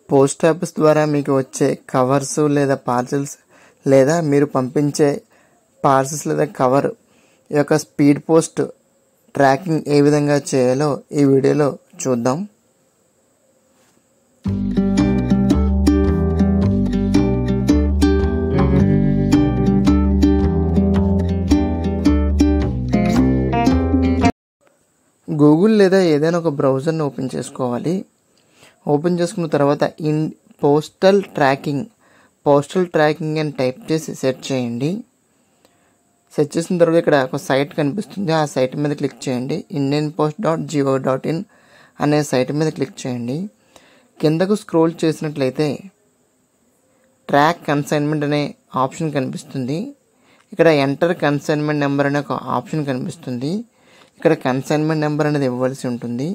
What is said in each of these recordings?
Post office ద్వారా మీకు వచ్చే కవర్స్ లేదా పార్సల్స్ లేదా మీరు పంపించే పార్సల్స్ లేదా కవర్ యొక్క స్పీడ్ పోస్ట్ ట్రాకింగ్ ఏ విధంగా చేయాలో ఈ వీడియోలో చూద్దాం. గూగుల్ లేదా ఏదైనా ఒక బ్రౌజర్ని ఓపెన్ చేసుకోవాలి. ఓపెన్ చేసుకున్న తర్వాత పోస్టల్ ట్రాకింగ్ అని టైప్ చేసి సెర్చ్ చేయండి. సెర్చ్ చేసిన తర్వాత ఇక్కడ ఒక సైట్ కనిపిస్తుంది. ఆ సైట్ మీద క్లిక్ చేయండి. indianpost.gov.in అనే సైట్ మీద క్లిక్ చేయండి. కిందకు స్క్రోల్ చేసినట్లయితే ట్రాక్ కన్సైన్మెంట్ అనే ఆప్షన్ కనిపిస్తుంది. ఇక్కడ ఎంటర్ కన్సైన్మెంట్ నెంబర్ అనే ఒక ఆప్షన్ కనిపిస్తుంది. ఇక్కడ కన్సైన్మెంట్ నెంబర్ అనేది ఇవ్వవలసి ఉంటుంది.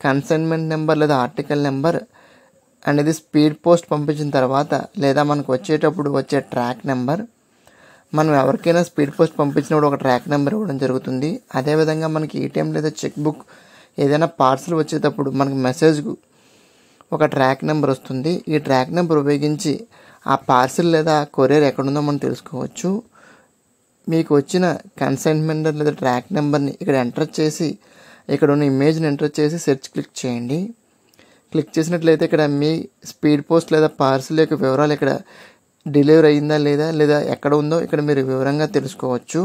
కన్సైన్మెంట్ నెంబర్ లేదా ఆర్టికల్ నెంబర్ అనేది స్పీడ్ పోస్ట్ పంపించిన తర్వాత లేదా మనకు వచ్చేటప్పుడు వచ్చే ట్రాక్ నెంబర్. మనం ఎవరికైనా స్పీడ్ పోస్ట్ పంపించినప్పుడు ఒక ట్రాక్ నెంబర్ ఇవ్వడం జరుగుతుంది. అదేవిధంగా మనకి ఏటీఎం లేదా చెక్ బుక్ ఏదైనా పార్సల్ వచ్చేటప్పుడు మనకి మెసేజ్కు ఒక ట్రాక్ నెంబర్ వస్తుంది. ఈ ట్రాక్ నెంబర్ ఉపయోగించి ఆ పార్సల్ లేదా కొరియర్ ఎక్కడుందో మనం తెలుసుకోవచ్చు. మీకు వచ్చిన కన్సైన్మెంట్ లేదా ట్రాక్ నెంబర్ని ఇక్కడ ఎంటర్ చేసి ఇక్కడ ఉన్న ఇమేజ్ని ఎంటర్ చేసి సెర్చ్ క్లిక్ చేయండి. క్లిక్ చేసినట్లయితే ఇక్కడ మీ స్పీడ్ పోస్ట్ లేదా పార్సల్ యొక్క వివరాలు ఇక్కడ డెలివరీ అయిందా లేదా ఎక్కడ ఉందో ఇక్కడ మీరు వివరంగా తెలుసుకోవచ్చు.